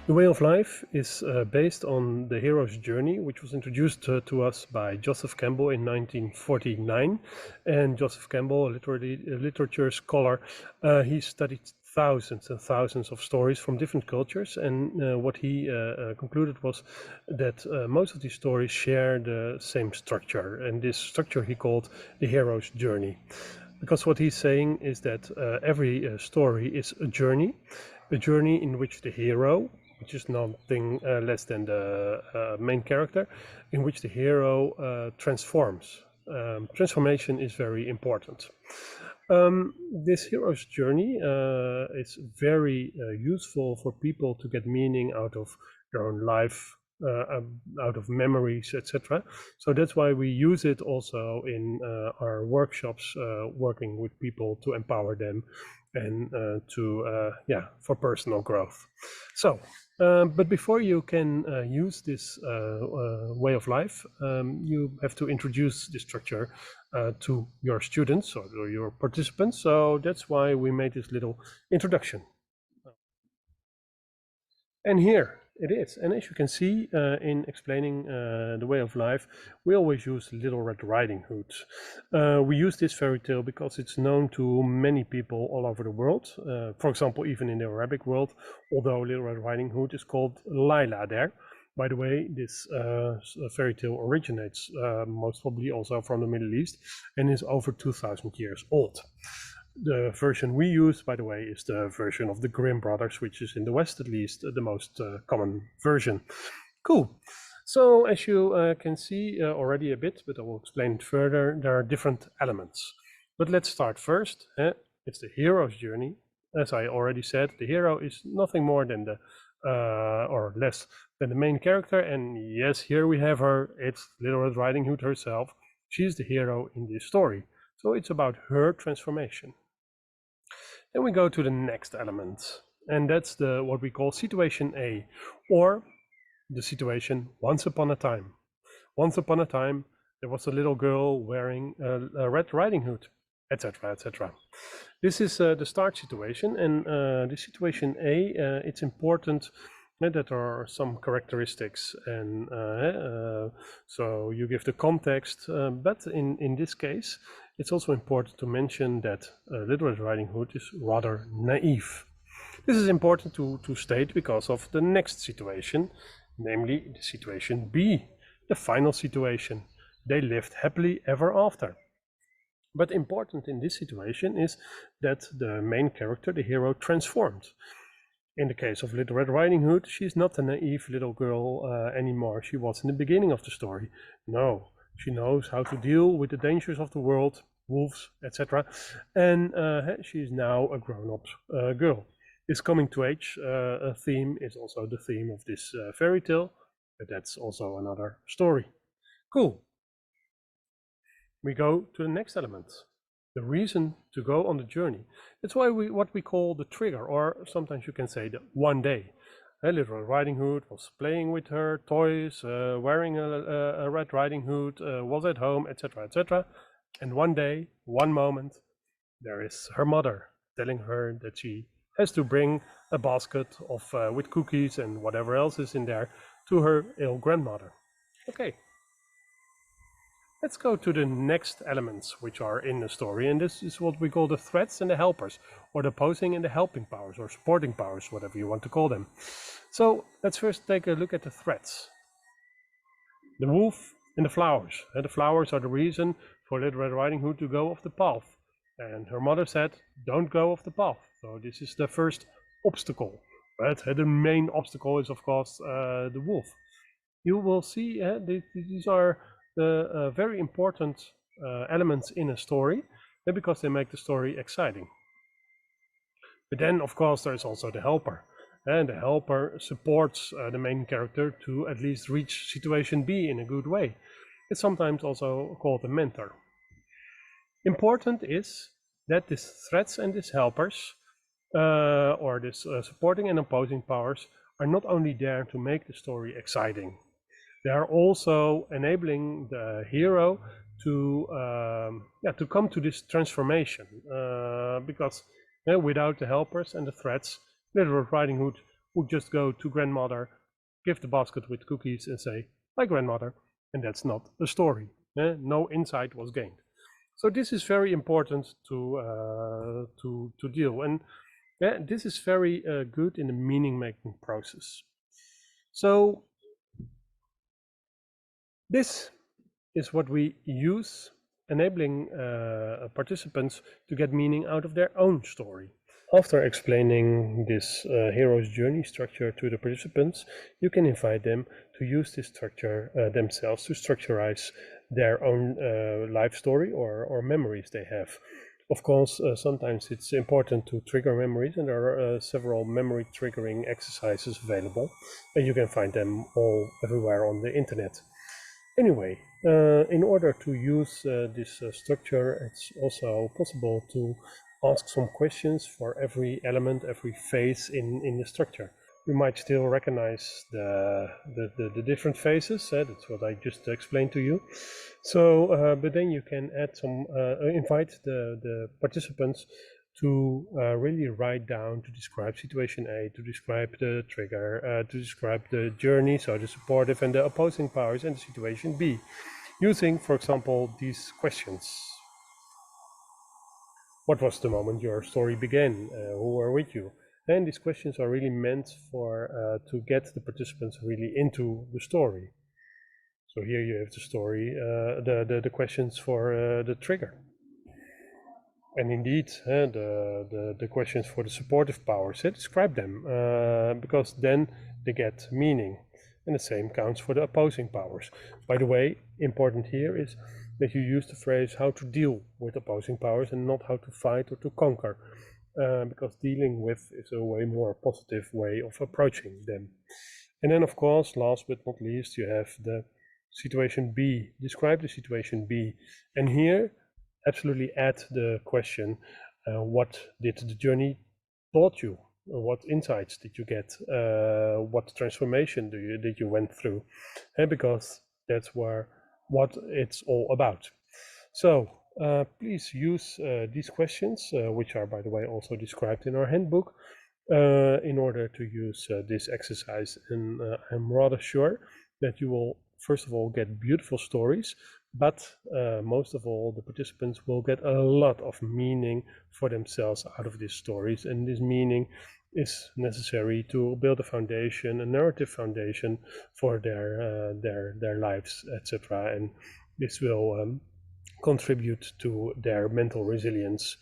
The Way of Life is based on the hero's journey, which was introduced to us by Joseph Campbell in 1949. And Joseph Campbell, a literature scholar, he studied thousands and thousands of stories from different cultures. And what he concluded was that most of these stories share the same structure. And this structure he called the hero's journey. Because what he's saying is that every story is a journey in which the hero, which is nothing less than the main character, in which the hero transforms. Transformation is very important. This hero's journey is very useful for people to get meaning out of their own life, out of memories, etc. So that's why we use it also in our workshops, working with people to empower them and for personal growth. So, but before you can use this way of life, you have to introduce the structure to your students or your participants. So that's why we made this little introduction. And here it is. And as you can see in explaining the way of life, we always use Little Red Riding Hood. We use this fairy tale because it's known to many people all over the world. For example, even in the Arabic world, although Little Red Riding Hood is called Laila there. By the way, this fairy tale originates most probably also from the Middle East and is over 2,000 years old. The version we use, by the way, is the version of the Grimm brothers, which is in the West at least the most common version. Cool. So as you can see already a bit, but I will explain it further, there are different elements. But let's start first. It's the hero's journey. As I already said, the hero is nothing more than the or less than the main character. And yes, here we have her. It's Little Red Riding Hood herself. She's the hero in this story. So it's about her transformation. Then we go to the next element, and that's what we call situation A, or the situation once upon a time. Once upon a time, there was a little girl wearing a Red Riding Hood, etc., etc. This is the start situation, and the situation A, it's important that there are some characteristics, and so you give the context, but in this case, it's also important to mention that Little Red Riding Hood is rather naive. This is important to state because of the next situation, namely the situation B, the final situation. They lived happily ever after. But important in this situation is that the main character, the hero, transformed. In the case of Little Red Riding Hood, she's not a naive little girl anymore. She was in the beginning of the story. No, she knows how to deal with the dangers of the world, wolves, etc. And she is now a grown-up girl. This coming to age theme is also the theme of this fairy tale, but that's also another story. Cool. We go to the next element, the reason to go on the journey. That's why what we call the trigger, or sometimes you can say the one day. Little Red Riding Hood was playing with her toys, wearing a Red Riding Hood, was at home, etc., etc. And one day, one moment, there is her mother telling her that she has to bring a basket of with cookies and whatever else is in there to her ill grandmother. Okay. Let's go to the next elements which are in the story, and this is what we call the threats and the helpers, or the opposing and the helping powers, or supporting powers, whatever you want to call them. So let's first take a look at the threats. The wolf and the flowers. The flowers are the reason for Little Red Riding Hood to go off the path. And her mother said, don't go off the path. So this is the first obstacle. But the main obstacle is, of course, the wolf. You will see these are the very important elements in a story, because they make the story exciting. But then, of course, there's also the helper. And the helper supports the main character to at least reach situation B in a good way. It's sometimes also called a mentor. Important is that these threats and these helpers, or this supporting and opposing powers, are not only there to make the story exciting. They are also enabling the hero to come to this transformation, because without the helpers and the threats, Little Red Riding Hood would just go to grandmother, give the basket with cookies and say, "Hi grandmother," and that's not a story. No insight was gained. So this is very important to deal, and this is very good in the meaning making process. So this is what we use, enabling participants to get meaning out of their own story. After explaining this hero's journey structure to the participants, you can invite them to use this structure themselves to structurize their own life story or memories they have. Of course, sometimes it's important to trigger memories, and there are several memory triggering exercises available, and you can find them all everywhere on the internet. Anyway, in order to use this structure, it's also possible to ask some questions for every element, every phase in the structure. You might still recognize the different phases. That's what I just explained to you. So, but then you can add some, invite the participants to really write down, to describe situation A, to describe the trigger, to describe the journey, so the supportive and the opposing powers, and the situation B, using, for example, these questions. What was the moment your story began? Who were with you? And these questions are really meant for to get the participants really into the story. So here you have the story, the questions for the trigger. And indeed, the questions for the supportive powers, describe them, because then they get meaning. And the same counts for the opposing powers. By the way, important here is that you use the phrase how to deal with opposing powers and not how to fight or to conquer, because dealing with is a way more positive way of approaching them. And then, of course, last but not least, you have the situation B. Describe the situation B. And here, absolutely add the question, what did the journey taught you? What insights did you get? What transformation did you went through? And because that's what it's all about. So please use these questions, which are, by the way, also described in our handbook, in order to use this exercise. And I'm rather sure that you will, first of all, get beautiful stories, but most of all, the participants will get a lot of meaning for themselves out of these stories. And this meaning is necessary to build a foundation, a narrative foundation for their lives, etc. And this will contribute to their mental resilience